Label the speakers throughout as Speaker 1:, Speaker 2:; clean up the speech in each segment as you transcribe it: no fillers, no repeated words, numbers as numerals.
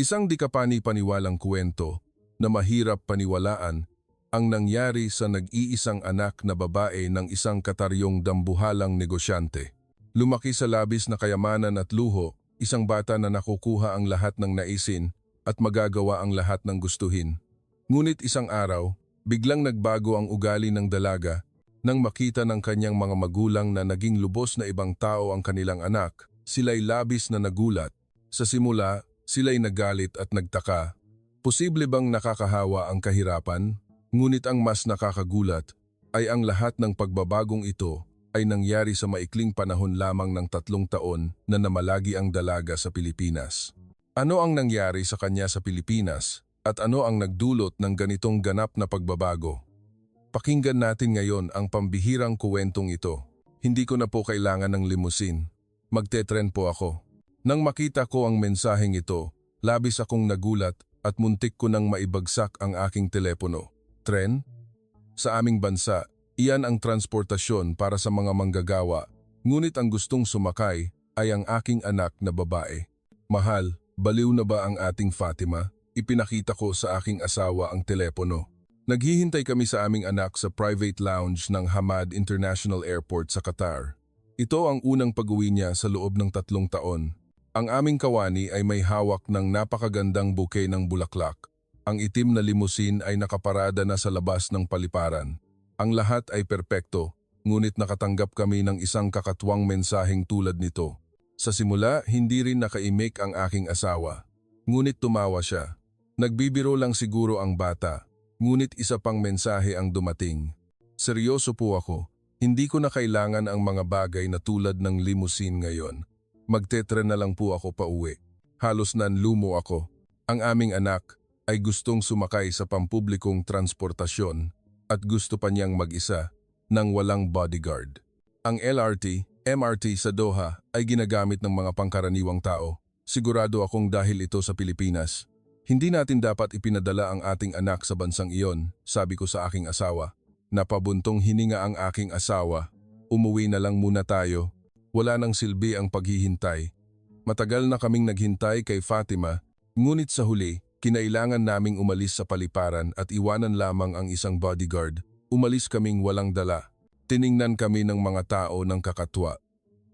Speaker 1: Isang di kapani-paniwalang kwento na mahirap paniwalaan ang nangyari sa nag-iisang anak na babae ng isang kataryong dambuhalang negosyante. Lumaki sa labis na kayamanan at luho, isang bata na nakukuha ang lahat ng naisin at magagawa ang lahat ng gustuhin. Ngunit isang araw, biglang nagbago ang ugali ng dalaga nang makita ng kanyang mga magulang na naging lubos na ibang tao ang kanilang anak. Sila'y labis na nagulat. Sa simula, sila'y nagalit at nagtaka. Posible bang nakakahawa ang kahirapan? Ngunit ang mas nakakagulat ay ang lahat ng pagbabagong ito ay nangyari sa maikling panahon lamang ng 3 taon na namalagi ang dalaga sa Pilipinas. Ano ang nangyari sa kanya sa Pilipinas at ano ang nagdulot ng ganitong ganap na pagbabago? Pakinggan natin ngayon ang pambihirang kuwentong ito. Hindi ko na po kailangan ng limusin. Magte-tren po ako. Nang makita ko ang mensaheng ito, labis akong nagulat at muntik ko nang maibagsak ang aking telepono. Tren? Sa aming bansa, iyan ang transportasyon para sa mga manggagawa, ngunit ang gustong sumakay ay ang aking anak na babae. Mahal, baliw na ba ang ating Fatima? Ipinakita ko sa aking asawa ang telepono. Naghihintay kami sa aming anak sa private lounge ng Hamad International Airport sa Qatar. Ito ang unang pag-uwi niya sa loob ng 3 taon. Ang aming kawani ay may hawak ng napakagandang bouquet ng bulaklak. Ang itim na limusin ay nakaparada na sa labas ng paliparan. Ang lahat ay perpekto, ngunit nakatanggap kami ng isang kakatuwang mensaheng tulad nito. Sa simula, hindi rin nakaimik ang aking asawa. Ngunit tumawa siya. Nagbibiro lang siguro ang bata, ngunit isa pang mensahe ang dumating. Seryoso po ako, hindi ko na kailangan ang mga bagay na tulad ng limusin ngayon. Magte-tren na lang po ako pauwi. Halos nanlumo ako. Ang aming anak ay gustong sumakay sa pampublikong transportasyon at gusto pa niyang mag-isa nang walang bodyguard. Ang LRT, MRT sa Doha ay ginagamit ng mga pangkaraniwang tao. Sigurado akong dahil ito sa Pilipinas. Hindi natin dapat ipinadala ang ating anak sa bansang iyon, sabi ko sa aking asawa. Napabuntong hininga ang aking asawa. Umuwi na lang muna tayo. Wala nang silbi ang paghihintay. Matagal na kaming naghintay kay Fatima, ngunit sa huli, kinailangan naming umalis sa paliparan at iwanan lamang ang isang bodyguard. Umalis kaming walang dala. Tiningnan kami ng mga tao ng kakatwa.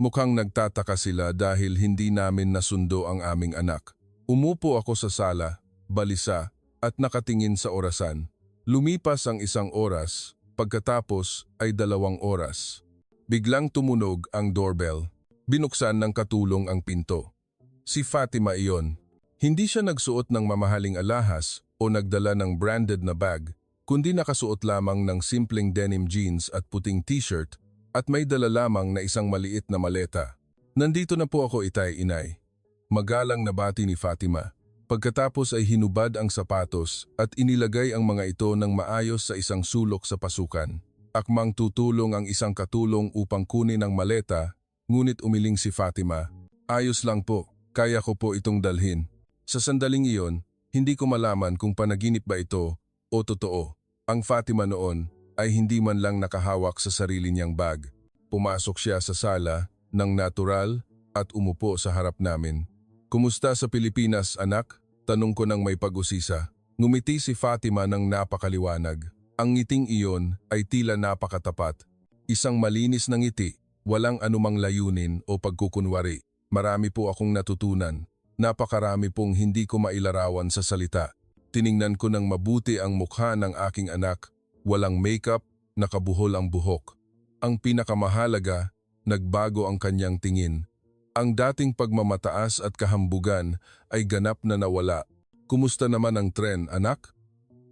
Speaker 1: Mukhang nagtataka sila dahil hindi namin nasundo ang aming anak. Umupo ako sa sala, balisa, at nakatingin sa orasan. Lumipas ang 1 oras, pagkatapos ay 2 oras. Biglang tumunog ang doorbell. Binuksan ng katulong ang pinto. Si Fatima iyon. Hindi siya nagsuot ng mamahaling alahas o nagdala ng branded na bag, kundi nakasuot lamang ng simpleng denim jeans at puting t-shirt at may dala lamang na isang maliit na maleta. Nandito na po ako, itay-inay. Magalang na bati ni Fatima. Pagkatapos ay hinubad ang sapatos at inilagay ang mga ito ng maayos sa isang sulok sa pasukan. Akmang tutulong ang isang katulong upang kunin ang maleta, ngunit umiling si Fatima. Ayos lang po, kaya ko po itong dalhin. Sa sandaling iyon, hindi ko malaman kung panaginip ba ito o totoo. Ang Fatima noon ay hindi man lang nakahawak sa sarili niyang bag. Pumasok siya sa sala ng natural at umupo sa harap namin. Kumusta sa Pilipinas, anak? Tanong ko nang may pag-usisa. Ngumiti si Fatima ng napakaliwanag. Ang ngiting iyon ay tila napakatapat. Isang malinis na ngiti, walang anumang layunin o pagkukunwari. Marami po akong natutunan. Napakarami pong hindi ko mailarawan sa salita. Tiningnan ko ng mabuti ang mukha ng aking anak. Walang makeup, nakabuhol ang buhok. Ang pinakamahalaga, nagbago ang kanyang tingin. Ang dating pagmamataas at kahambugan ay ganap na nawala. Kumusta naman ang tren, anak?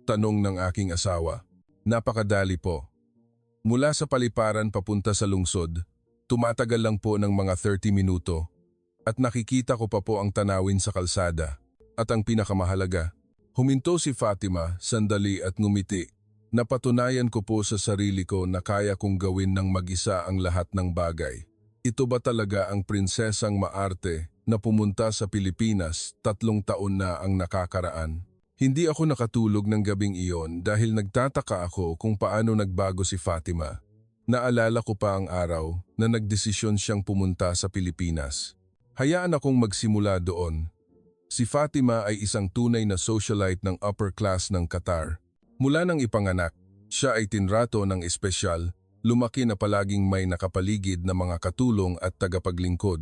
Speaker 1: Tanong ng aking asawa. Napakadali po. Mula sa paliparan papunta sa lungsod, tumatagal lang po ng mga 30 minuto at nakikita ko pa po ang tanawin sa kalsada. At ang pinakamahalaga, huminto si Fatima, sandali at ngumiti. Napatunayan ko po sa sarili ko na kaya kong gawin ng mag-isa ang lahat ng bagay. Ito ba talaga ang prinsesang maarte na pumunta sa Pilipinas 3 taon na ang nakakaraan? Hindi ako nakatulog ng gabing iyon dahil nagtataka ako kung paano nagbago si Fatima. Naalala ko pa ang araw na nagdesisyon siyang pumunta sa Pilipinas. Hayaan akong magsimula doon. Si Fatima ay isang tunay na socialite ng upper class ng Qatar. Mula nang ipanganak, siya ay tinrato ng espesyal, lumaki na palaging may nakapaligid na mga katulong at tagapaglingkod.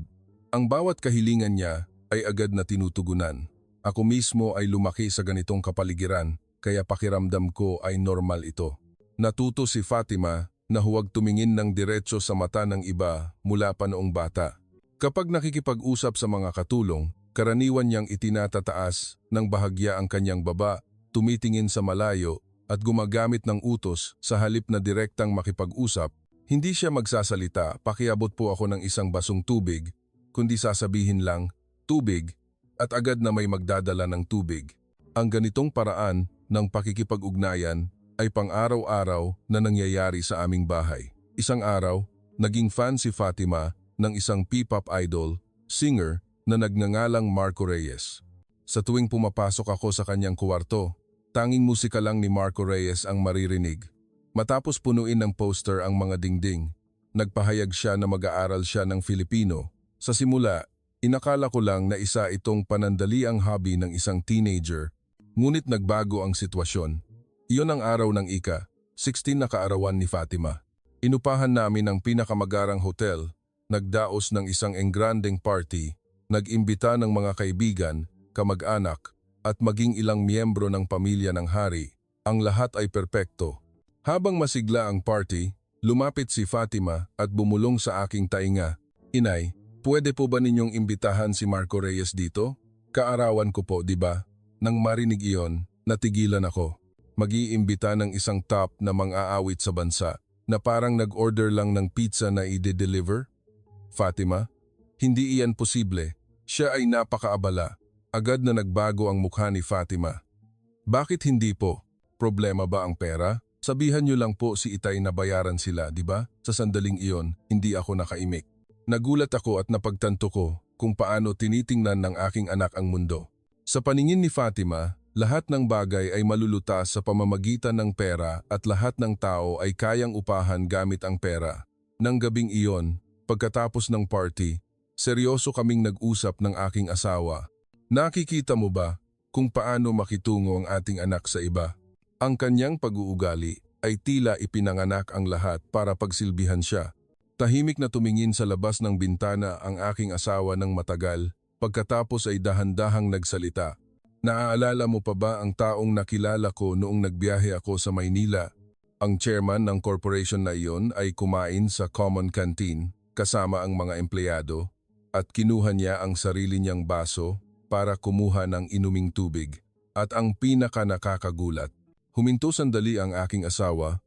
Speaker 1: Ang bawat kahilingan niya ay agad na tinutugunan. Ako mismo ay lumaki sa ganitong kapaligiran, kaya pakiramdam ko ay normal ito. Natuto si Fatima na huwag tumingin ng diretso sa mata ng iba mula pa noong bata. Kapag nakikipag-usap sa mga katulong, karaniwan niyang itinatataas ng bahagya ang kanyang baba, tumitingin sa malayo at gumagamit ng utos sa halip na direktang makipag-usap. Hindi siya magsasalita, pakiabot po ako ng isang basong tubig, kundi sasabihin lang, tubig, at agad na may magdadala ng tubig. Ang ganitong paraan ng pakikipag-ugnayan ay pang-araw-araw na nangyayari sa aming bahay. Isang araw, naging fan si Fatima ng isang P-pop idol, singer na nagngangalang Marco Reyes. Sa tuwing pumapasok ako sa kanyang kuwarto, tanging musika lang ni Marco Reyes ang maririnig. Matapos punuin ng poster ang mga dingding, nagpahayag siya na mag-aaral siya ng Filipino. Sa simula, inakala ko lang na isa itong panandaliang hobby ng isang teenager, ngunit nagbago ang sitwasyon. Iyon ang araw ng 16 na kaarawan ni Fatima. Inupahan namin ang pinakamagarang hotel, nagdaos ng isang engrandeng party, nag-imbita ng mga kaibigan, kamag-anak, at maging ilang miyembro ng pamilya ng hari. Ang lahat ay perpekto. Habang masigla ang party, lumapit si Fatima at bumulong sa aking tainga. Inay, pwede po ba ninyong imbitahan si Marco Reyes dito? Kaarawan ko po, di ba? Nang marinig iyon, natigilan ako. Mag-iimbita ng isang top na mang-aawit sa bansa na parang nag-order lang ng pizza na i-deliver? Fatima, hindi iyan posible. Siya ay napakaabala. Agad na nagbago ang mukha ni Fatima. Bakit hindi po? Problema ba ang pera? Sabihan niyo lang po si Itay na bayaran sila, di ba? Sa sandaling iyon, hindi ako nakaimik. Nagulat ako at napagtanto ko kung paano tinitingnan ng aking anak ang mundo. Sa paningin ni Fatima, lahat ng bagay ay malulutas sa pamamagitan ng pera at lahat ng tao ay kayang upahan gamit ang pera. Nang gabing iyon, pagkatapos ng party, seryoso kaming nag-usap ng aking asawa. Nakikita mo ba kung paano makitungo ang ating anak sa iba? Ang kanyang pag-uugali ay tila ipinanganak ang lahat para pagsilbihan siya. Tahimik na tumingin sa labas ng bintana ang aking asawa ng matagal, pagkatapos ay dahan-dahang nagsalita. Naaalala mo pa ba ang taong nakilala ko noong nagbiyahe ako sa Maynila? Ang chairman ng corporation na iyon ay kumain sa common canteen kasama ang mga empleyado at kinuha niya ang sarili niyang baso para kumuha ng inuming tubig. At ang pinaka-nakakagulat, huminto sandali ang aking asawa.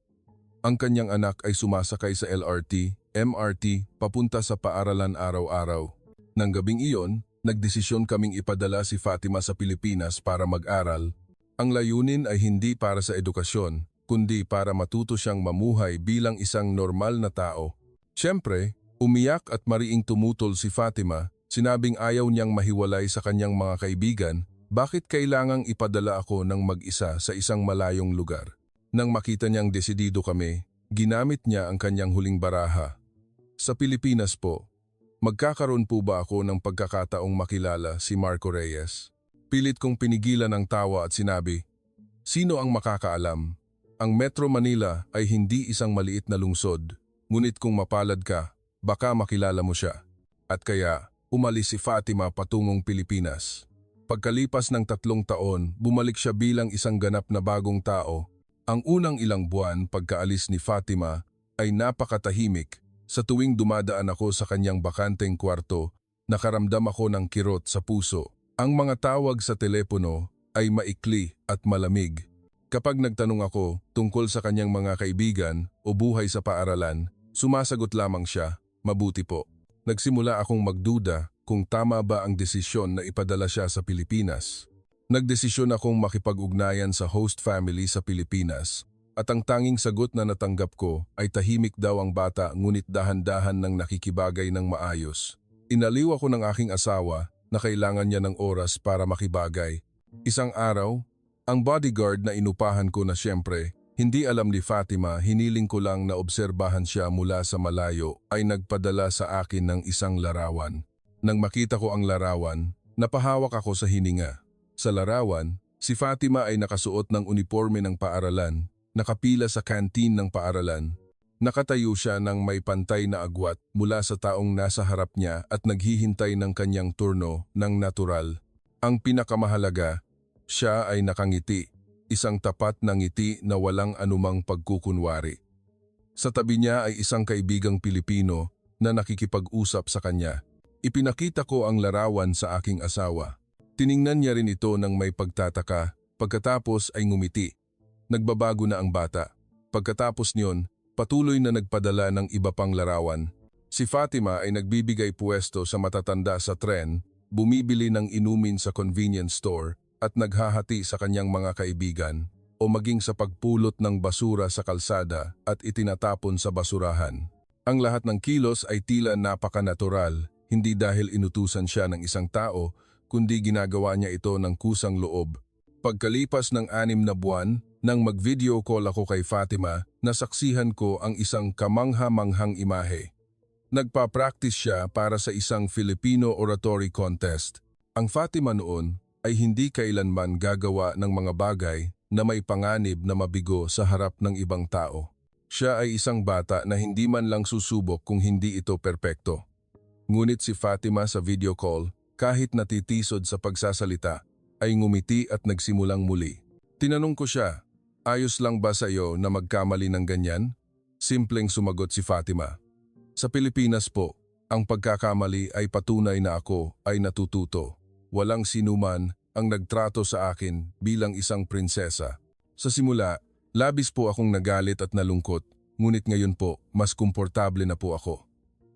Speaker 1: Ang kanyang anak ay sumasakay sa LRT, MRT, papunta sa paaralan araw-araw. Nang gabing iyon, nagdesisyon kaming ipadala si Fatima sa Pilipinas para mag-aral. Ang layunin ay hindi para sa edukasyon, kundi para matuto siyang mamuhay bilang isang normal na tao. Siyempre, umiyak at mariing tumutol si Fatima, sinabing ayaw niyang mahiwalay sa kanyang mga kaibigan, bakit kailangang ipadala ako ng mag-isa sa isang malayong lugar. Nang makita niyang desidido kami, ginamit niya ang kanyang huling baraha. Sa Pilipinas po, magkakaroon po ba ako ng pagkakataong makilala si Marco Reyes? Pilit kong pinigilan ang tawa at sinabi, sino ang makakaalam? Ang Metro Manila ay hindi isang maliit na lungsod, ngunit kung mapalad ka, baka makilala mo siya. At kaya, umalis si Fatima patungong Pilipinas. Pagkalipas ng 3 taon, bumalik siya bilang isang ganap na bagong tao. Ang unang ilang buwan pagkaalis ni Fatima ay napakatahimik. Sa tuwing dumadaan ako sa kanyang bakanteng kwarto, nakaramdam ako ng kirot sa puso. Ang mga tawag sa telepono ay maikli at malamig. Kapag nagtanong ako tungkol sa kanyang mga kaibigan o buhay sa paaralan, sumasagot lamang siya, mabuti po. Nagsimula akong magduda kung tama ba ang desisyon na ipadala siya sa Pilipinas. Nagdesisyon akong makipag-ugnayan sa host family sa Pilipinas. At ang tanging sagot na natanggap ko ay tahimik daw ang bata ngunit dahan-dahan nang nakikibagay ng maayos. Inaliw ako ng aking asawa na kailangan niya ng oras para makibagay. Isang araw, ang bodyguard na inupahan ko na siyempre, hindi alam ni Fatima, hiniling ko lang na obserbahan siya mula sa malayo ay nagpadala sa akin ng isang larawan. Nang makita ko ang larawan, Napahawak ako sa hininga. Sa larawan, si Fatima ay nakasuot ng uniforme ng paaralan, nakapila sa kantin ng paaralan. Nakatayo siya ng may pantay na agwat mula sa taong nasa harap niya at naghihintay ng kanyang turno ng natural. Ang pinakamahalaga, siya ay nakangiti, isang tapat na ngiti na walang anumang pagkukunwari. Sa tabi niya ay isang kaibigang Pilipino na nakikipag-usap sa kanya. Ipinakita ko ang larawan sa aking asawa. Tiningnan niya rin ito ng may pagtataka, pagkatapos ay ngumiti. Nagbabago na ang bata. Pagkatapos niyon, patuloy na nagpadala ng iba pang larawan. Si Fatima ay nagbibigay puwesto sa matatanda sa tren, bumibili ng inumin sa convenience store at naghahati sa kanyang mga kaibigan o maging sa pagpulot ng basura sa kalsada at itinatapon sa basurahan. Ang lahat ng kilos ay tila napakanatural, hindi dahil inutusan siya ng isang tao, kundi ginagawa niya ito ng kusang loob. Pagkalipas ng 6 na buwan, nang mag-video call ako kay Fatima, nasaksihan ko ang isang kamangha-manghang imahe. Nagpa-practice siya para sa isang Filipino oratory contest. Ang Fatima noon ay hindi kailanman gagawa ng mga bagay na may panganib na mabigo sa harap ng ibang tao. Siya ay isang bata na hindi man lang susubok kung hindi ito perpekto. Ngunit si Fatima sa video call, kahit natitisod sa pagsasalita, ay ngumiti at nagsimulang muli. Tinanong ko siya, "Ayos lang ba sa iyo na magkamali ng ganyan?" Simpleng sumagot si Fatima. "Sa Pilipinas po, ang pagkakamali ay patunay na ako ay natututo. Walang sinuman ang nagtrato sa akin bilang isang prinsesa. Sa simula, labis po akong nagalit at nalungkot, ngunit ngayon po, mas komportable na po ako."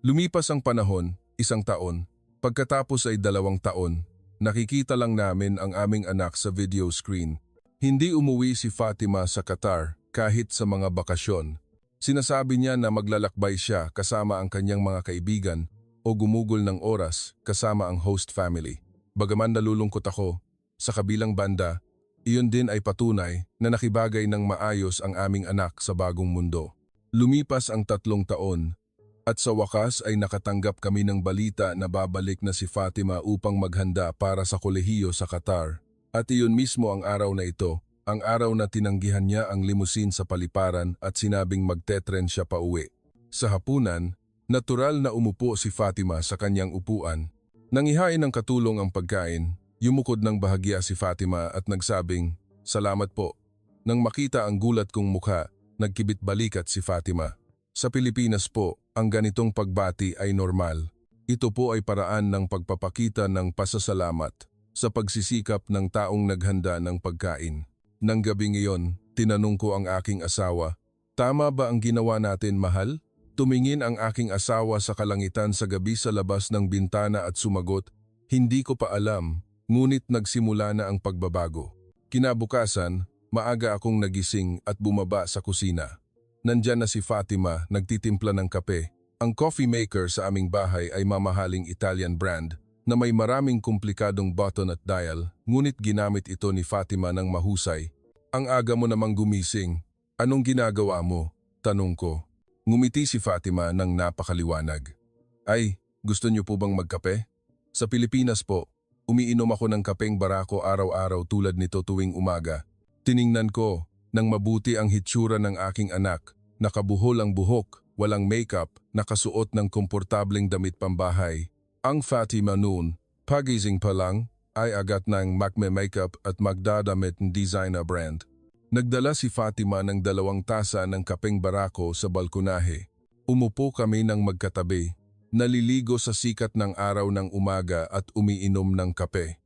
Speaker 1: Lumipas ang panahon, 1 taon. Pagkatapos ay 2 taon. Nakikita lang namin ang aming anak sa video screen. Hindi umuwi si Fatima sa Qatar kahit sa mga bakasyon. Sinasabi niya na maglalakbay siya kasama ang kanyang mga kaibigan o gumugol ng oras kasama ang host family. Bagaman nalulungkot ako, sa kabilang banda, iyon din ay patunay na nakibagay ng maayos ang aming anak sa bagong mundo. Lumipas ang 3 taon at sa wakas ay nakatanggap kami ng balita na babalik na si Fatima upang maghanda para sa kolehiyo sa Qatar. At iyon mismo ang araw na ito, ang araw na tinanggihan niya ang limusin sa paliparan at sinabing magtetren siya pa uwi. Sa hapunan, natural na umupo si Fatima sa kanyang upuan. Nangihain ng katulong ang pagkain, yumukod ng bahagya si Fatima at nagsabing, "Salamat po." Nang makita ang gulat kong mukha, nagkibit balikat si Fatima. Sa Pilipinas po, ang ganitong pagbati ay normal. Ito po ay paraan ng pagpapakita ng pasasalamat sa pagsisikap ng taong naghanda ng pagkain. Nang gabing iyon, tinanong ko ang aking asawa, "Tama ba ang ginawa natin, mahal?" Tumingin ang aking asawa sa kalangitan sa gabi sa labas ng bintana at sumagot, "Hindi ko pa alam, ngunit nagsimula na ang pagbabago." Kinabukasan, maaga akong nagising at bumaba sa kusina. Nandyan na si Fatima, nagtitimpla ng kape. Ang coffee maker sa aming bahay ay mamahaling Italian brand na may maraming komplikadong button at dial, ngunit ginamit ito ni Fatima ng mahusay. "Ang aga mo namang gumising. Anong ginagawa mo?" tanong ko. Ngumiti si Fatima ng napakaliwanag. "Ay, gusto niyo po bang magkape? Sa Pilipinas po, umiinom ako ng kapeng barako araw-araw tulad nito tuwing umaga." Tiningnan ko nang mabuti ang hitsura ng aking anak, nakabuhol ang buhok, walang makeup, nakasuot ng komportableng damit pambahay. Ang Fatima noon, pagising pa lang, ay agad ng makme-makeup at magdadamit ng designer brand. Nagdala si Fatima ng 2 tasa ng kapeng barako sa balkonahe. Umupo kami ng magkatabi, naliligo sa sikat ng araw ng umaga at umiinom ng kape.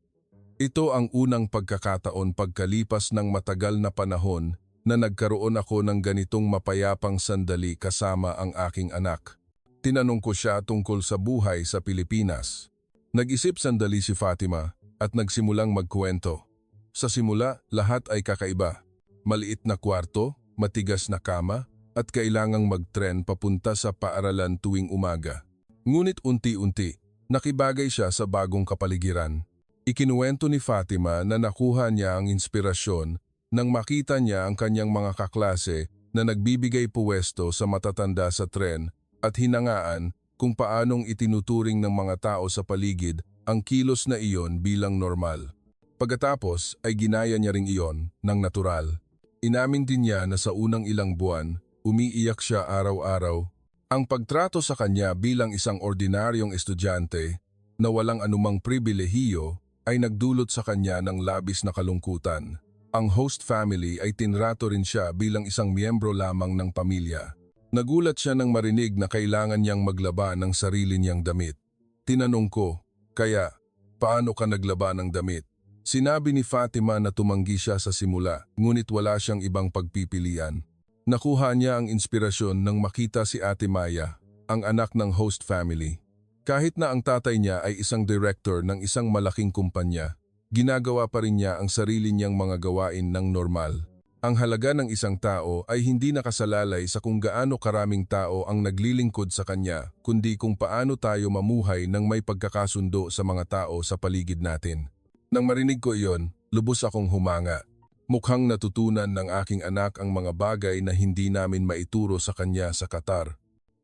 Speaker 1: Ito ang unang pagkakataon pagkalipas ng matagal na panahon na nagkaroon ako ng ganitong mapayapang sandali kasama ang aking anak. Tinanong ko siya tungkol sa buhay sa Pilipinas. Nag-isip sandali si Fatima at nagsimulang magkwento. Sa simula, lahat ay kakaiba. Maliit na kwarto, matigas na kama, at kailangang mag-tren papunta sa paaralan tuwing umaga. Ngunit unti-unti, nakibagay siya sa bagong kapaligiran. Ikinuwento ni Fatima na nakuha niya ang inspirasyon nang makita niya ang kanyang mga kaklase na nagbibigay puwesto sa matatanda sa tren at hinangaan kung paanong itinuturing ng mga tao sa paligid ang kilos na iyon bilang normal. Pagkatapos ay ginaya niya ring iyon ng natural. Inamin din niya na sa unang ilang buwan, umiiyak siya araw-araw. Ang pagtrato sa kanya bilang isang ordinaryong estudyante na walang anumang pribilehiyo ay nagdulot sa kanya ng labis na kalungkutan. Ang host family ay tinrato rin siya bilang isang miyembro lamang ng pamilya. Nagulat siya nang marinig na kailangan niyang maglaba ng sarili niyang damit. Tinanong ko, kaya, paano ka naglaba ng damit? Sinabi ni Fatima na tumanggi siya sa simula, ngunit wala siyang ibang pagpipilian. Nakuha niya ang inspirasyon nang makita si Ate Maya, ang anak ng host family. Kahit na ang tatay niya ay isang director ng isang malaking kumpanya, ginagawa pa rin niya ang sarili niyang mga gawain ng normal. Ang halaga ng isang tao ay hindi nakasalalay sa kung gaano karaming tao ang naglilingkod sa kanya, kundi kung paano tayo mamuhay ng may pagkakasundo sa mga tao sa paligid natin. Nang marinig ko iyon, lubos akong humanga. Mukhang natutunan ng aking anak ang mga bagay na hindi namin maituro sa kanya sa Qatar.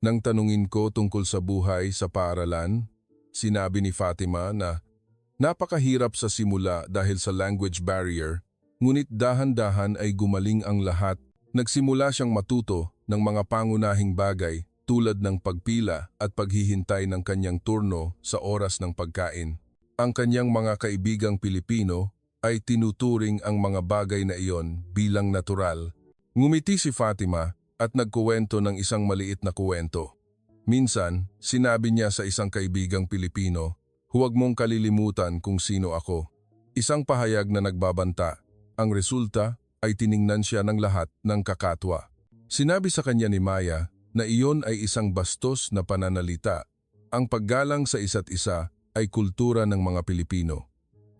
Speaker 1: Nang tanungin ko tungkol sa buhay sa paaralan, sinabi ni Fatima na napakahirap sa simula dahil sa language barrier, ngunit dahan-dahan ay gumaling ang lahat. Nagsimula siyang matuto ng mga pangunahing bagay tulad ng pagpila at paghihintay ng kanyang turno sa oras ng pagkain. Ang kanyang mga kaibigang Pilipino ay tinuturing ang mga bagay na iyon bilang natural. Ngumiti si Fatima at nagkuwento ng isang maliit na kuwento. Minsan, sinabi niya sa isang kaibigang Pilipino, "Huwag mong kalilimutan kung sino ako." Isang pahayag na nagbabanta. Ang resulta ay tiningnan siya ng lahat ng kakatwa. Sinabi sa kanya ni Maya na iyon ay isang bastos na pananalita. Ang paggalang sa isa't isa ay kultura ng mga Pilipino.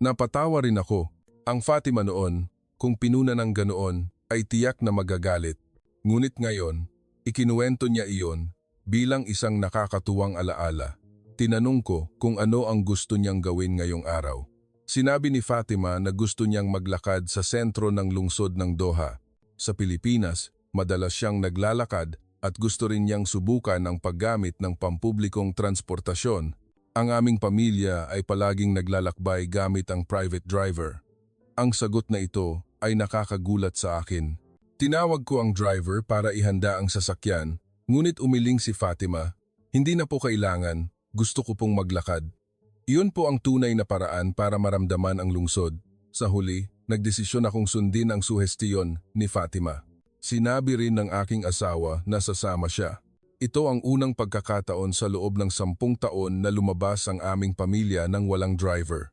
Speaker 1: Napatawa rin ako. Ang Fatima noon, kung pinuna ng ganoon, ay tiyak na magagalit. Ngunit ngayon, ikinuwento niya iyon bilang isang nakakatuwang alaala. Tinanong ko kung ano ang gusto niyang gawin ngayong araw. Sinabi ni Fatima na gusto niyang maglakad sa sentro ng lungsod ng Doha. Sa Pilipinas, madalas siyang naglalakad at gusto rin niyang subukan ang paggamit ng pampublikong transportasyon. Ang aming pamilya ay palaging naglalakbay gamit ang private driver. Ang sagot na ito ay nakakagulat sa akin. Tinawag ko ang driver para ihanda ang sasakyan, ngunit umiling si Fatima. Hindi na po kailangan, gusto ko pong maglakad. Iyon po ang tunay na paraan para maramdaman ang lungsod. Sa huli, nagdesisyon akong sundin ang suhestiyon ni Fatima. Sinabi rin ng aking asawa na sasama siya. Ito ang unang pagkakataon sa loob ng 10 taon na lumabas ang aming pamilya ng walang driver.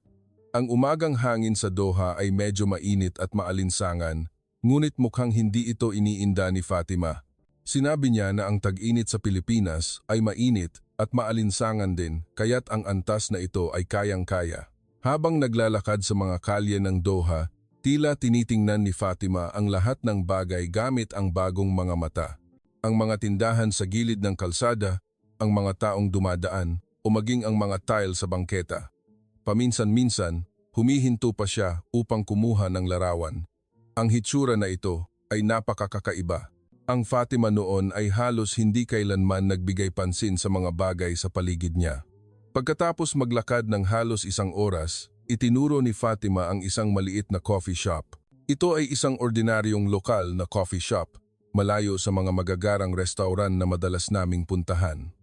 Speaker 1: Ang umagang hangin sa Doha ay medyo mainit at maalinsangan, ngunit mukhang hindi ito iniinda ni Fatima. Sinabi niya na ang tag-init sa Pilipinas ay mainit at maalinsangan din, kaya't ang antas na ito ay kayang-kaya. Habang naglalakad sa mga kalye ng Doha, tila tinitingnan ni Fatima ang lahat ng bagay gamit ang bagong mga mata. Ang mga tindahan sa gilid ng kalsada, ang mga taong dumadaan, o maging ang mga tile sa bangketa. Paminsan-minsan, humihinto pa siya upang kumuha ng larawan. Ang hitsura na ito ay napakakaiba. Ang Fatima noon ay halos hindi kailanman nagbigay pansin sa mga bagay sa paligid niya. Pagkatapos maglakad ng halos 1 oras, itinuro ni Fatima ang isang maliit na coffee shop. Ito ay isang ordinaryong lokal na coffee shop, malayo sa mga magagarang restauran na madalas naming puntahan.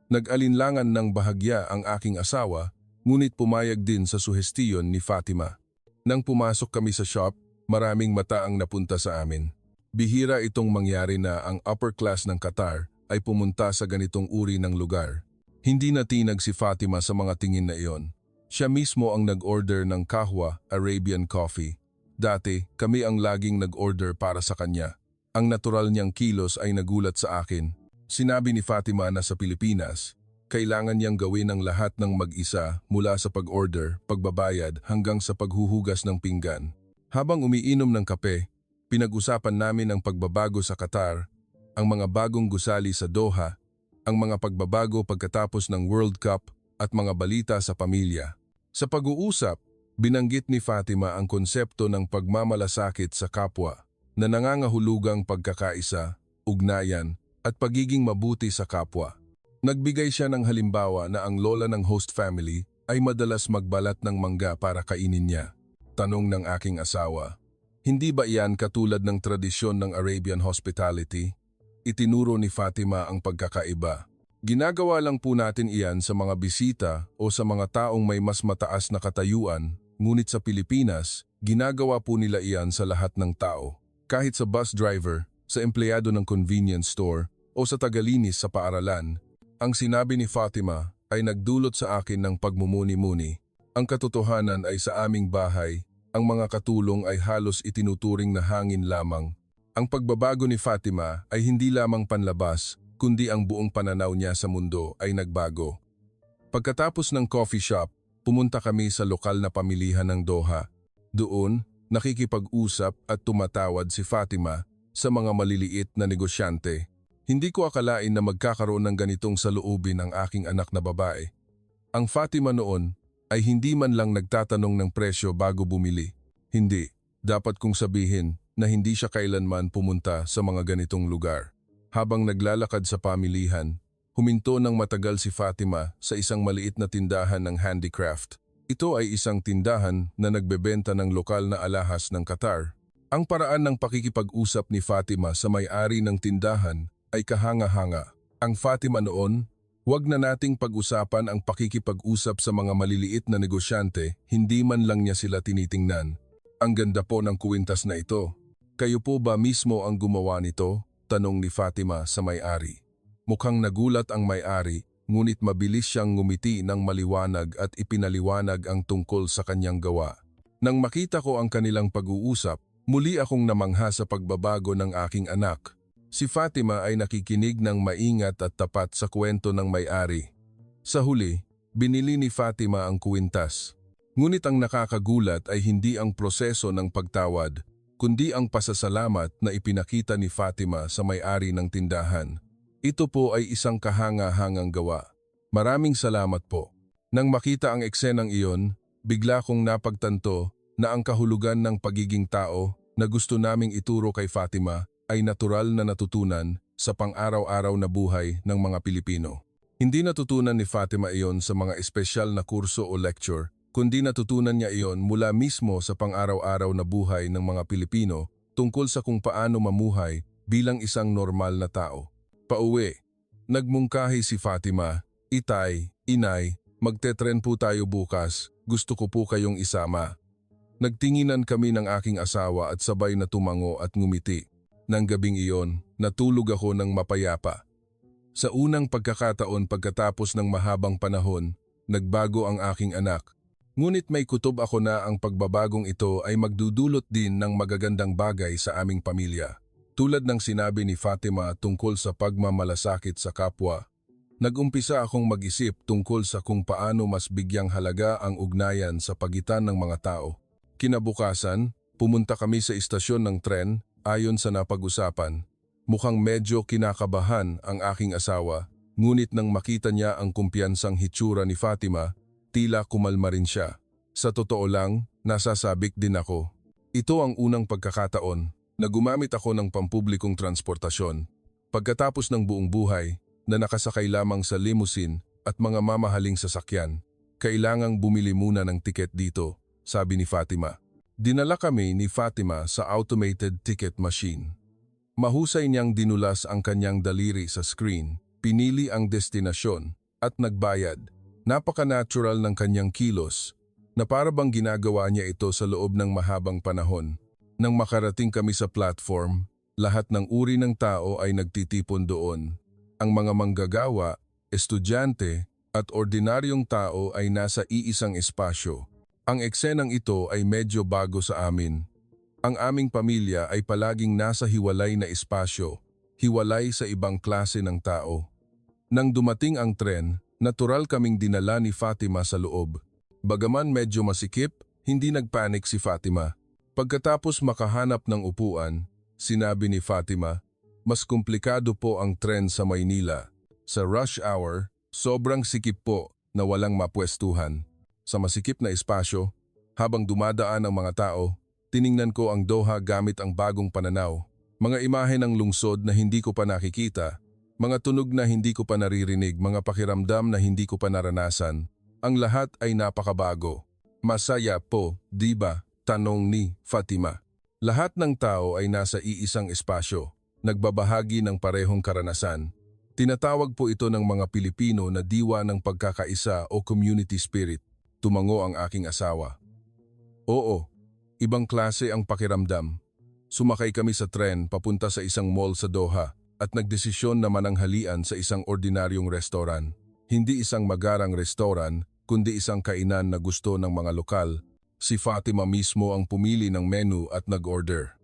Speaker 1: Nag-alinlangan ng bahagya ang aking asawa, ngunit pumayag din sa suhestiyon ni Fatima. Nang pumasok kami sa shop, maraming mata ang napunta sa amin. Bihira itong mangyari na ang upper class ng Qatar ay pumunta sa ganitong uri ng lugar. Hindi natinag si Fatima sa mga tingin na iyon. Siya mismo ang nag-order ng kahwa Arabian coffee. Dati, kami ang laging nag-order para sa kanya. Ang natural niyang kilos ay nagulat sa akin. Sinabi ni Fatima na sa Pilipinas, kailangan niyang gawin ang lahat ng mag-isa mula sa pag-order, pagbabayad hanggang sa paghuhugas ng pinggan. Habang umiinom ng kape, pinag-usapan namin ang pagbabago sa Qatar, ang mga bagong gusali sa Doha, ang mga pagbabago pagkatapos ng World Cup at mga balita sa pamilya. Sa pag-uusap, binanggit ni Fatima ang konsepto ng pagmamalasakit sa kapwa na nangangahulugang pagkakaisa, ugnayan at pagiging mabuti sa kapwa. Nagbigay siya ng halimbawa na ang lola ng host family ay madalas magbalat ng mangga para kainin niya. Tanong ng aking asawa, hindi ba iyan katulad ng tradisyon ng Arabian hospitality? Itinuro ni Fatima ang pagkakaiba. Ginagawa lang po natin iyan sa mga bisita o sa mga taong may mas mataas na katayuan, ngunit sa Pilipinas, ginagawa po nila iyan sa lahat ng tao. Kahit sa bus driver, sa empleyado ng convenience store o sa tagalinis sa paaralan, ang sinabi ni Fatima ay nagdulot sa akin ng pagmumuni-muni. Ang katotohanan ay sa aming bahay, ang mga katulong ay halos itinuturing na hangin lamang. Ang pagbabago ni Fatima ay hindi lamang panlabas, kundi ang buong pananaw niya sa mundo ay nagbago. Pagkatapos ng coffee shop, pumunta kami sa lokal na pamilihan ng Doha. Doon, nakikipag-usap at tumatawad si Fatima sa mga maliliit na negosyante. Hindi ko akalain na magkakaroon ng ganitong saloobin ang aking anak na babae. Ang Fatima noon ay hindi man lang nagtatanong ng presyo bago bumili. Hindi, dapat kong sabihin na hindi siya kailanman pumunta sa mga ganitong lugar. Habang naglalakad sa pamilihan, huminto ng matagal si Fatima sa isang maliit na tindahan ng handicraft. Ito ay isang tindahan na nagbebenta ng lokal na alahas ng Qatar. Ang paraan ng pakikipag-usap ni Fatima sa may-ari ng tindahan ay kahanga-hanga. Ang Fatima noon, huwag na nating pag-usapan ang pakikipag-usap sa mga maliliit na negosyante, hindi man lang niya sila tinitingnan. Ang ganda po ng kuwintas na ito. Kayo po ba mismo ang gumawa nito? Tanong ni Fatima sa may-ari. Mukhang nagulat ang may-ari, ngunit mabilis siyang ngumiti ng maliwanag at ipinaliwanag ang tungkol sa kanyang gawa. Nang makita ko ang kanilang pag-uusap, muli akong namangha sa pagbabago ng aking anak. Si Fatima ay nakikinig ng maingat at tapat sa kwento ng may-ari. Sa huli, binili ni Fatima ang kuwintas. Ngunit ang nakakagulat ay hindi ang proseso ng pagtawad, kundi ang pasasalamat na ipinakita ni Fatima sa may-ari ng tindahan. Ito po ay isang kahanga-hangang gawa. Maraming salamat po. Nang makita ang eksenang iyon, bigla kong napagtanto na ang kahulugan ng pagiging tao na gusto naming ituro kay Fatima ay natural na natutunan sa pang-araw-araw na buhay ng mga Pilipino. Hindi natutunan ni Fatima iyon sa mga espesyal na kurso o lecture, kundi natutunan niya iyon mula mismo sa pang-araw-araw na buhay ng mga Pilipino tungkol sa kung paano mamuhay bilang isang normal na tao. Pauwi, nagmungkahi si Fatima, "Itay, inay, magtetren po tayo bukas, gusto ko po kayong isama." Nagtinginan kami ng aking asawa at sabay na tumango at ngumiti. Nang gabing iyon, natulog ako ng mapayapa. Sa unang pagkakataon pagkatapos ng mahabang panahon, nagbago ang aking anak. Ngunit may kutob ako na ang pagbabagong ito ay magdudulot din ng magagandang bagay sa aming pamilya. Tulad ng sinabi ni Fatima tungkol sa pagmamalasakit sa kapwa, nag-umpisa akong mag-isip tungkol sa kung paano mas bigyang halaga ang ugnayan sa pagitan ng mga tao. Kinabukasan, pumunta kami sa istasyon ng tren. Ayon sa napag-usapan, mukhang medyo kinakabahan ang aking asawa, ngunit nang makita niya ang kumpiyansang hitsura ni Fatima, tila kumalma rin siya. Sa totoo lang, nasasabik din ako. Ito ang unang pagkakataon na gumamit ako ng pampublikong transportasyon. Pagkatapos ng buong buhay na nakasakay lamang sa limousine at mga mamahaling sasakyan, kailangang bumili muna ng tiket dito, sabi ni Fatima. Dinala kami ni Fatima sa automated ticket machine. Mahusay niyang dinulas ang kanyang daliri sa screen, pinili ang destinasyon, at nagbayad. Napaka-natural ng kanyang kilos, na para bang ginagawa niya ito sa loob ng mahabang panahon. Nang makarating kami sa platform, lahat ng uri ng tao ay nagtitipon doon. Ang mga manggagawa, estudyante, at ordinaryong tao ay nasa iisang espasyo. Ang eksenang ito ay medyo bago sa amin. Ang aming pamilya ay palaging nasa hiwalay na espasyo, hiwalay sa ibang klase ng tao. Nang dumating ang tren, natural kaming dinala ni Fatima sa loob. Bagaman medyo masikip, hindi nagpanik si Fatima. Pagkatapos makahanap ng upuan, sinabi ni Fatima, "Mas komplikado po ang tren sa Maynila. Sa rush hour, sobrang sikip po na walang mapwestuhan." Sa masikip na espasyo, habang dumadaan ang mga tao, tiningnan ko ang Doha gamit ang bagong pananaw. Mga imahe ng lungsod na hindi ko pa nakikita, mga tunog na hindi ko pa naririnig, mga pakiramdam na hindi ko pa naranasan. ang lahat ay napakabago. Masaya po, di ba? Tanong ni Fatima. Lahat ng tao ay nasa iisang espasyo, nagbabahagi ng parehong karanasan. Tinatawag po ito ng mga Pilipino na diwa ng pagkakaisa o community spirit. Tumango ang aking asawa. Oo, ibang klase ang pakiramdam. Sumakay kami sa tren papunta sa isang mall sa Doha at nagdesisyon na mananghalian sa isang ordinaryong restaurant. Hindi isang magarang restaurant, kundi isang kainan na gusto ng mga lokal. Si Fatima mismo ang pumili ng menu at nag-order.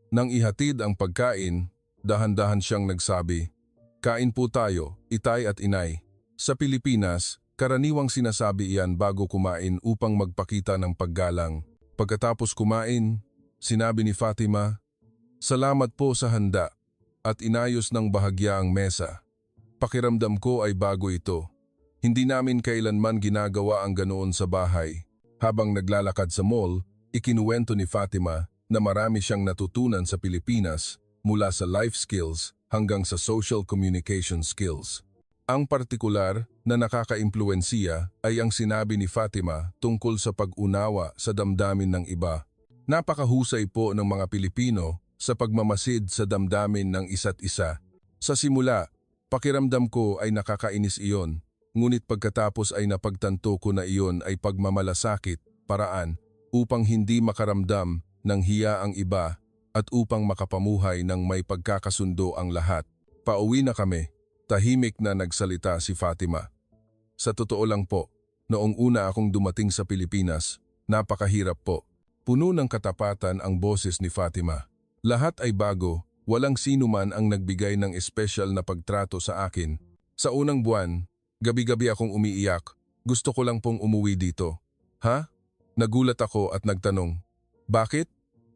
Speaker 1: Nang ihatid ang pagkain, dahan-dahan siyang nagsabi, "Kain po tayo, itay at inay." Sa Pilipinas, karaniwang sinasabi iyan bago kumain upang magpakita ng paggalang. Pagkatapos kumain, sinabi ni Fatima, "Salamat po sa handa," at inayos ng bahagya ang mesa. Pakiramdam ko ay bago ito. Hindi namin kailanman ginagawa ang ganoon sa bahay. Habang naglalakad sa mall, ikinuwento ni Fatima na marami siyang natutunan sa Pilipinas mula sa life skills hanggang sa social communication skills. Ang partikular na nakakaimpluwensiya ay ang sinabi ni Fatima tungkol sa pag-unawa sa damdamin ng iba. Napakahusay po ng mga Pilipino sa pagmamasid sa damdamin ng isa't isa. Sa simula, pakiramdam ko ay nakakainis iyon. Ngunit pagkatapos ay napagtanto ko na iyon ay pagmamalasakit, paraan, upang hindi makaramdam ng hiya ang iba at upang makapamuhay ng may pagkakasundo ang lahat. Pauwi na kami, tahimik na nagsalita si Fatima. Sa totoo lang po, noong una akong dumating sa Pilipinas, napakahirap po. Puno ng katapatan ang boses ni Fatima. Lahat ay bago, walang sino man ang nagbigay ng espesyal na pagtrato sa akin. Sa unang buwan, gabi-gabi akong umiiyak. Gusto ko lang pong umuwi dito. Ha? Nagulat ako at nagtanong, "Bakit?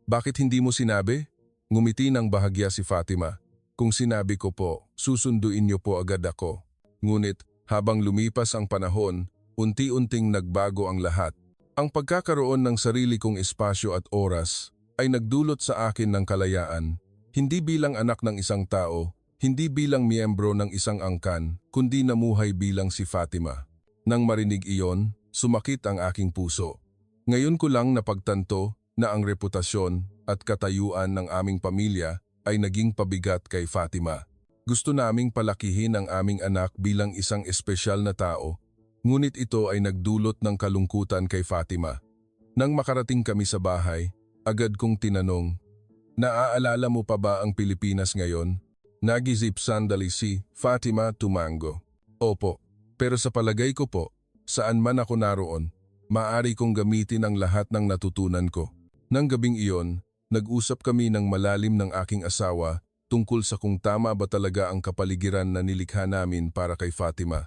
Speaker 1: Bakit hindi mo sinabi?" Ngumiti ng bahagya si Fatima. "Kung sinabi ko po, susunduin niyo po agad ako." Ngunit habang lumipas ang panahon, unti-unting nagbago ang lahat. Ang pagkakaroon ng sarili kong espasyo at oras ay nagdulot sa akin ng kalayaan. Hindi bilang anak ng isang tao, hindi bilang miyembro ng isang angkan, kundi namuhay bilang si Fatima. Nang marinig iyon, sumakit ang aking puso. Ngayon ko lang napagtanto na ang reputasyon at katayuan ng aming pamilya ay naging pabigat kay Fatima. Gusto naming palakihin ang aming anak bilang isang espesyal na tao, ngunit ito ay nagdulot ng kalungkutan kay Fatima. Nang makarating kami sa bahay, agad kong tinanong, "Naaalala mo pa ba ang Pilipinas ngayon?" Nag-isip sandali si Fatima tumango. "Opo, pero sa palagay ko po, saan man ako naroon, maaari kong gamitin ang lahat ng natutunan ko." Nang gabing iyon, nag-usap kami ng malalim ng aking asawa tungkol sa kung tama ba talaga ang kapaligiran na nilikha namin para kay Fatima.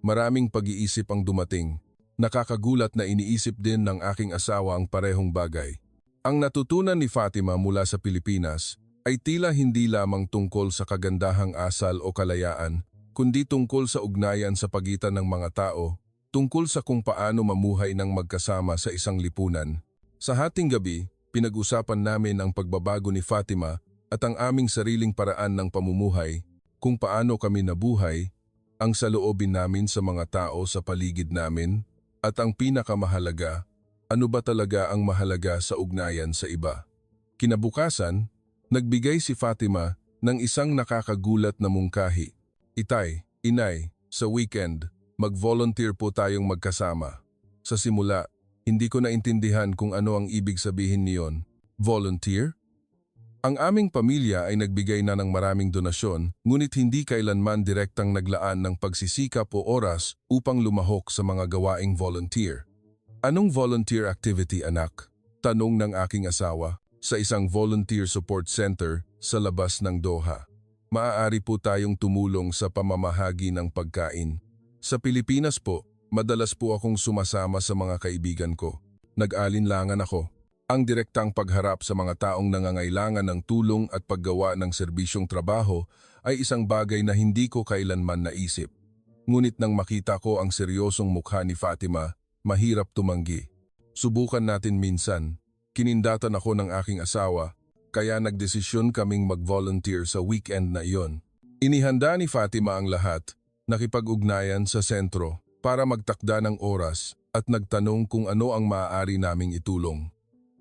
Speaker 1: Maraming pag-iisip ang dumating. Nakakagulat na iniisip din ng aking asawa ang parehong bagay. Ang natutunan ni Fatima mula sa Pilipinas ay tila hindi lamang tungkol sa kagandahang asal o kalayaan, kundi tungkol sa ugnayan sa pagitan ng mga tao, tungkol sa kung paano mamuhay ng magkasama sa isang lipunan. Sa hating gabi, pinag-usapan namin ang pagbabago ni Fatima at ang aming sariling paraan ng pamumuhay, kung paano kami nabuhay, ang saloobin namin sa mga tao sa paligid namin, at ang pinakamahalaga, ano ba talaga ang mahalaga sa ugnayan sa iba. Kinabukasan, nagbigay si Fatima ng isang nakakagulat na mungkahi. "Itay, inay, sa weekend, mag-volunteer po tayong magkasama." Sa simula, hindi ko naintindihan kung ano ang ibig sabihin niyon. Volunteer? Ang aming pamilya ay nagbigay na ng maraming donasyon, ngunit hindi kailanman direktang naglaan ng pagsisikap o oras upang lumahok sa mga gawaing volunteer. "Anong volunteer activity, anak?" Tanong ng aking asawa. "Sa isang volunteer support center sa labas ng Doha. Maaari po tayong tumulong sa pamamahagi ng pagkain. Sa Pilipinas po, madalas po akong sumasama sa mga kaibigan ko. Nag-alinlangan ako. Ang direktang pagharap sa mga taong nangangailangan ng tulong at paggawa ng serbisyong trabaho ay isang bagay na hindi ko kailanman naisip. Ngunit nang makita ko ang seryosong mukha ni Fatima, mahirap tumanggi. Subukan natin minsan." Kinindatan ako ng aking asawa, kaya nagdesisyon kaming mag-volunteer sa weekend na iyon. Inihanda ni Fatima ang lahat, nakipag-ugnayan sa sentro, para magtakda ng oras at nagtanong kung ano ang maaari naming itulong.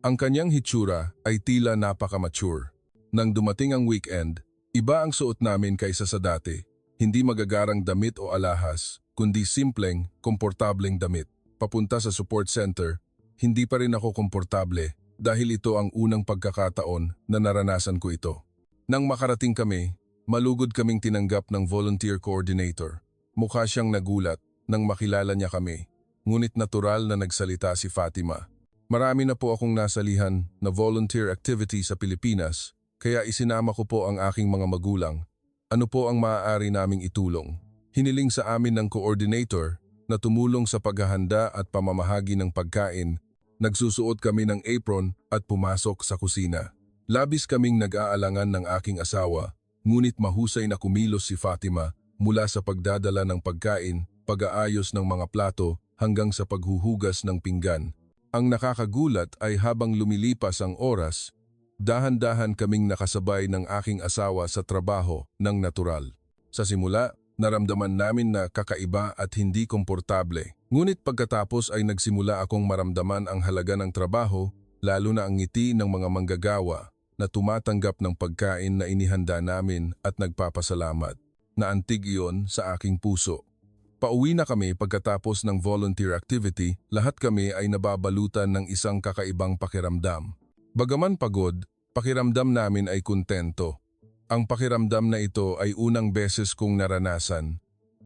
Speaker 1: Ang kanyang hitsura ay tila napaka-mature. Nang dumating ang weekend, iba ang suot namin kaysa sa dati. Hindi magagarang damit o alahas, kundi simpleng, komportableng damit. Papunta sa support center, hindi pa rin ako komportable dahil ito ang unang pagkakataon na naranasan ko ito. Nang makarating kami, malugod kaming tinanggap ng volunteer coordinator. Mukha siyang nagulat nang makilala niya kami, ngunit natural na nagsalita si Fatima. Marami na po akong nasalihan na volunteer activity sa Pilipinas, kaya isinama ko po ang aking mga magulang. Ano po ang maaari naming itulong? Hiniling sa amin ng coordinator na tumulong sa paghahanda at pamamahagi ng pagkain. Nagsusuot kami ng apron at pumasok sa kusina. Labis kaming nag-aalangan ng aking asawa, ngunit mahusay na kumilos si Fatima mula sa pagdadala ng pagkain, pag-aayos ng mga plato hanggang sa paghuhugas ng pinggan. Ang nakakagulat ay habang lumilipas ang oras, dahan-dahan kaming nakasabay ng aking asawa sa trabaho ng natural. Sa simula, naramdaman namin na kakaiba at hindi komportable. Ngunit pagkatapos ay nagsimula akong maramdaman ang halaga ng trabaho, lalo na ang ngiti ng mga manggagawa na tumatanggap ng pagkain na inihanda namin at nagpapasalamat. Naantig iyon sa aking puso. Pauwi na kami pagkatapos ng volunteer activity, lahat kami ay nababalutan ng isang kakaibang pakiramdam. Bagaman pagod, pakiramdam namin ay kontento. Ang pakiramdam na ito ay unang beses kong naranasan.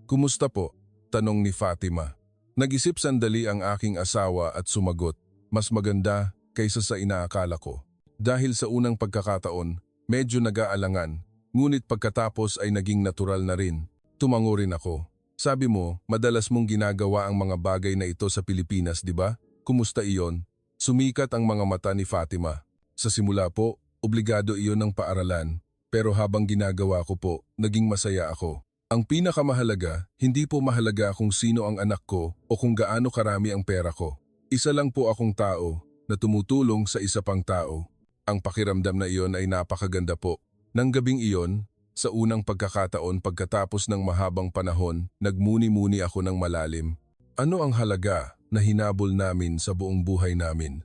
Speaker 1: "Kumusta po?" tanong ni Fatima. Nag-isip sandali ang aking asawa at sumagot, "Mas maganda kaysa sa inaakala ko." Dahil sa unang pagkakataon, medyo nag-aalangan, ngunit pagkatapos ay naging natural na rin. Tumango rin ako. "Sabi mo, madalas mong ginagawa ang mga bagay na ito sa Pilipinas, di ba? Kumusta iyon?" Sumikat ang mga mata ni Fatima. "Sa simula po, obligado iyon ng paaralan. Pero habang ginagawa ko po, naging masaya ako. Ang pinakamahalaga, hindi po mahalaga kung sino ang anak ko o kung gaano karami ang pera ko. Isa lang po akong tao na tumutulong sa isa pang tao." Ang pakiramdam na iyon ay napakaganda po. Nang gabing iyon, sa unang pagkakataon pagkatapos ng mahabang panahon, nagmuni-muni ako ng malalim. Ano ang halaga na hinabol namin sa buong buhay namin?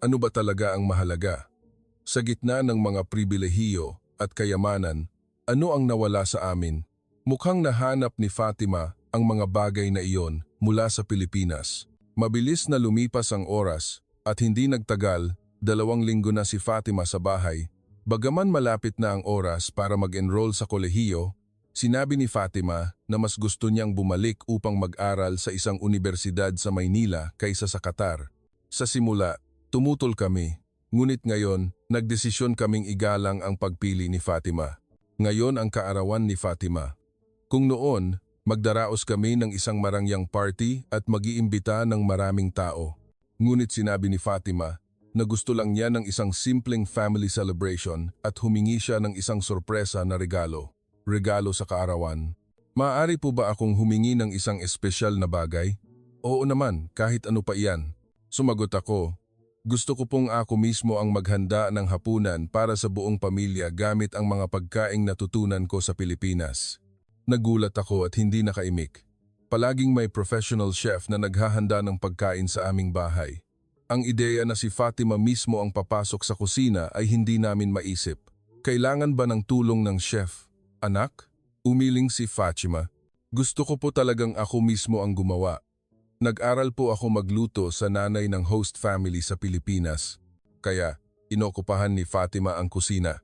Speaker 1: Ano ba talaga ang mahalaga? Sa gitna ng mga pribilehiyo at kayamanan, ano ang nawala sa amin? Mukhang nahanap ni Fatima ang mga bagay na iyon mula sa Pilipinas. Mabilis na lumipas ang oras at hindi nagtagal, 2 linggo na si Fatima sa bahay. Bagaman malapit na ang oras para mag-enroll sa kolehiyo, sinabi ni Fatima na mas gusto niyang bumalik upang mag-aral sa isang universidad sa Maynila kaysa sa Qatar. Sa simula, tumutol kami, ngunit ngayon, nagdesisyon kaming igalang ang pagpili ni Fatima. Ngayon ang kaarawan ni Fatima. Kung noon, magdaraos kami ng isang marangyang party at mag-iimbita ng maraming tao. Ngunit sinabi ni Fatima na gusto lang niya ng isang simpleng family celebration at humingi siya ng isang sorpresa na regalo. Regalo sa kaarawan. "Maaari po ba akong humingi ng isang espesyal na bagay?" "Oo naman, kahit ano pa iyan." Sumagot ako. "Gusto ko pong ako mismo ang maghanda ng hapunan para sa buong pamilya gamit ang mga pagkaing natutunan ko sa Pilipinas." Nagulat ako at hindi nakaimik. Palaging may professional chef na naghahanda ng pagkain sa aming bahay. Ang ideya na si Fatima mismo ang papasok sa kusina ay hindi namin maisip. "Kailangan ba ng tulong ng chef, anak?" Umiling si Fatima. "Gusto ko po talagang ako mismo ang gumawa. Nag-aral po ako magluto sa nanay ng host family sa Pilipinas. Kaya, inokupahan ni Fatima ang kusina."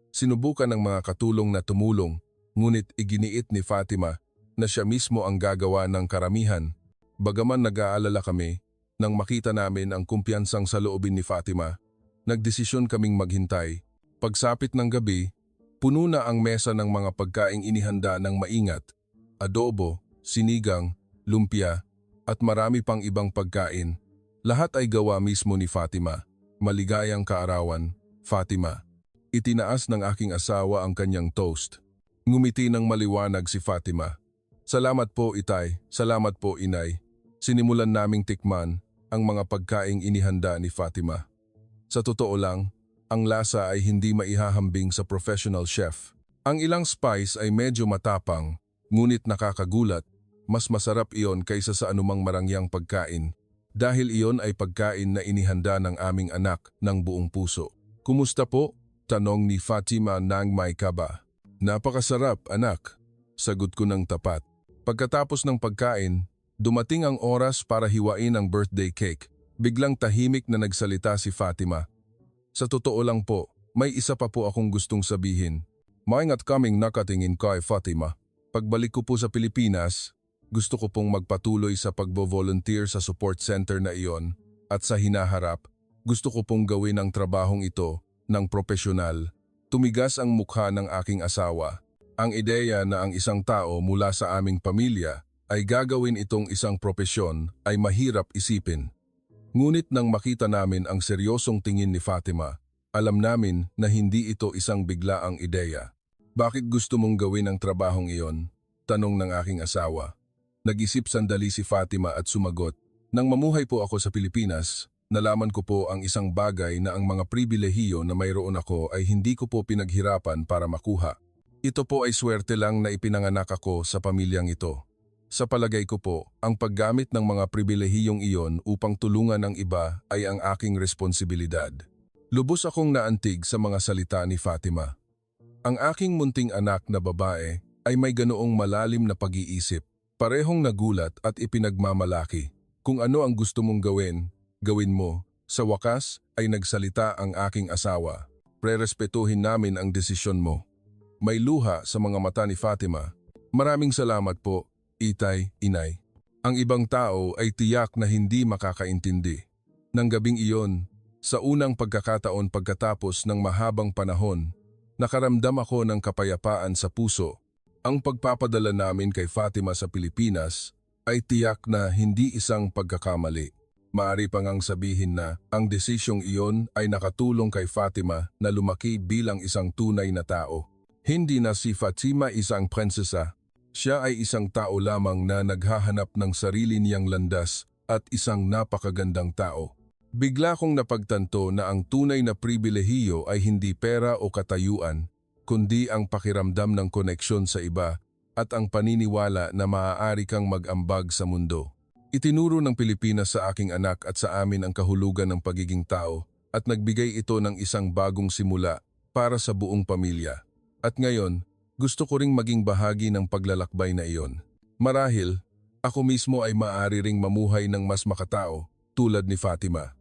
Speaker 1: Sinubukan ng mga katulong na tumulong, ngunit iginiit ni Fatima na siya mismo ang gagawa ng karamihan. Bagaman nag-aalala kami, nang makita namin ang kumpiyansang saloobin ni Fatima, nagdesisyon kaming maghintay. Pagsapit ng gabi, puno na ang mesa ng mga pagkaing inihanda ng maingat. Adobo, sinigang, lumpia, at marami pang ibang pagkain. Lahat ay gawa mismo ni Fatima. Maligayang kaarawan, Fatima. Itinaas ng aking asawa ang kanyang toast. Ngumiti ng maliwanag si Fatima. "Salamat po, Itay. Salamat po, Inay." Sinimulan naming tikman ang mga pagkaing inihanda ni Fatima. Sa totoo lang, ang lasa ay hindi maihahambing sa professional chef. Ang ilang spice ay medyo matapang, ngunit nakakagulat, mas masarap iyon kaysa sa anumang marangyang pagkain dahil iyon ay pagkain na inihanda ng aming anak ng buong puso. Kumusta po? Tanong ni Fatima nang may kaba. Napakasarap, anak. Sagot ko ng tapat. Pagkatapos ng pagkain, dumating ang oras para hiwain ang birthday cake. Biglang tahimik na nagsalita si Fatima. Sa totoo lang po, may isa pa po akong gustong sabihin. Maingat kaming nakatingin kay Fatima. Pagbalik ko po sa Pilipinas, gusto ko pong magpatuloy sa pagbo-volunteer sa support center na iyon at sa hinaharap, gusto ko pong gawin ang trabahong ito ng propesyonal. Tumigas ang mukha ng aking asawa. Ang ideya na ang isang tao mula sa aming pamilya ay gagawin itong isang propesyon ay mahirap isipin. Ngunit nang makita namin ang seryosong tingin ni Fatima, alam namin na hindi ito isang biglaang ideya. Bakit gusto mong gawin ang trabahong iyon? Tanong ng aking asawa. Nag-isip sandali si Fatima at sumagot. Nang mamuhay po ako sa Pilipinas, nalaman ko po ang isang bagay na ang mga pribilehiyo na mayroon ako ay hindi ko po pinaghirapan para makuha. Ito po ay swerte lang na ipinanganak ako sa pamilyang ito. Sa palagay ko po, ang paggamit ng mga pribilehiyong iyon upang tulungan ang iba ay ang aking responsibilidad. Lubos akong naantig sa mga salita ni Fatima. Ang aking munting anak na babae ay may ganoong malalim na pag-iisip, parehong nagulat at ipinagmamalaki. Kung ano ang gusto mong gawin, gawin mo. Sa wakas ay nagsalita ang aking asawa. Prerespetuhin namin ang desisyon mo. May luha sa mga mata ni Fatima. Maraming salamat po, itay, inay. Ang ibang tao ay tiyak na hindi makakaintindi. Nang gabing iyon, sa unang pagkakataon pagkatapos ng mahabang panahon, nakaramdam ako ng kapayapaan sa puso. Ang pagpapadala namin kay Fatima sa Pilipinas ay tiyak na hindi isang pagkakamali. Maaari pa ngang sabihin na ang desisyong iyon ay nakatulong kay Fatima na lumaki bilang isang tunay na tao. Hindi na si Fatima isang prinsesa. Siya ay isang tao lamang na naghahanap ng sarili niyang landas at isang napakagandang tao. Bigla kong napagtanto na ang tunay na pribilehiyo ay hindi pera o katayuan, kundi ang pakiramdam ng koneksyon sa iba at ang paniniwala na maaari kang mag-ambag sa mundo. Itinuro ng Pilipinas sa aking anak at sa amin ang kahulugan ng pagiging tao at nagbigay ito ng isang bagong simula para sa buong pamilya. At ngayon, gusto ko ring maging bahagi ng paglalakbay na iyon. Marahil, ako mismo ay maaari ring mamuhay ng mas makatao tulad ni Fatima.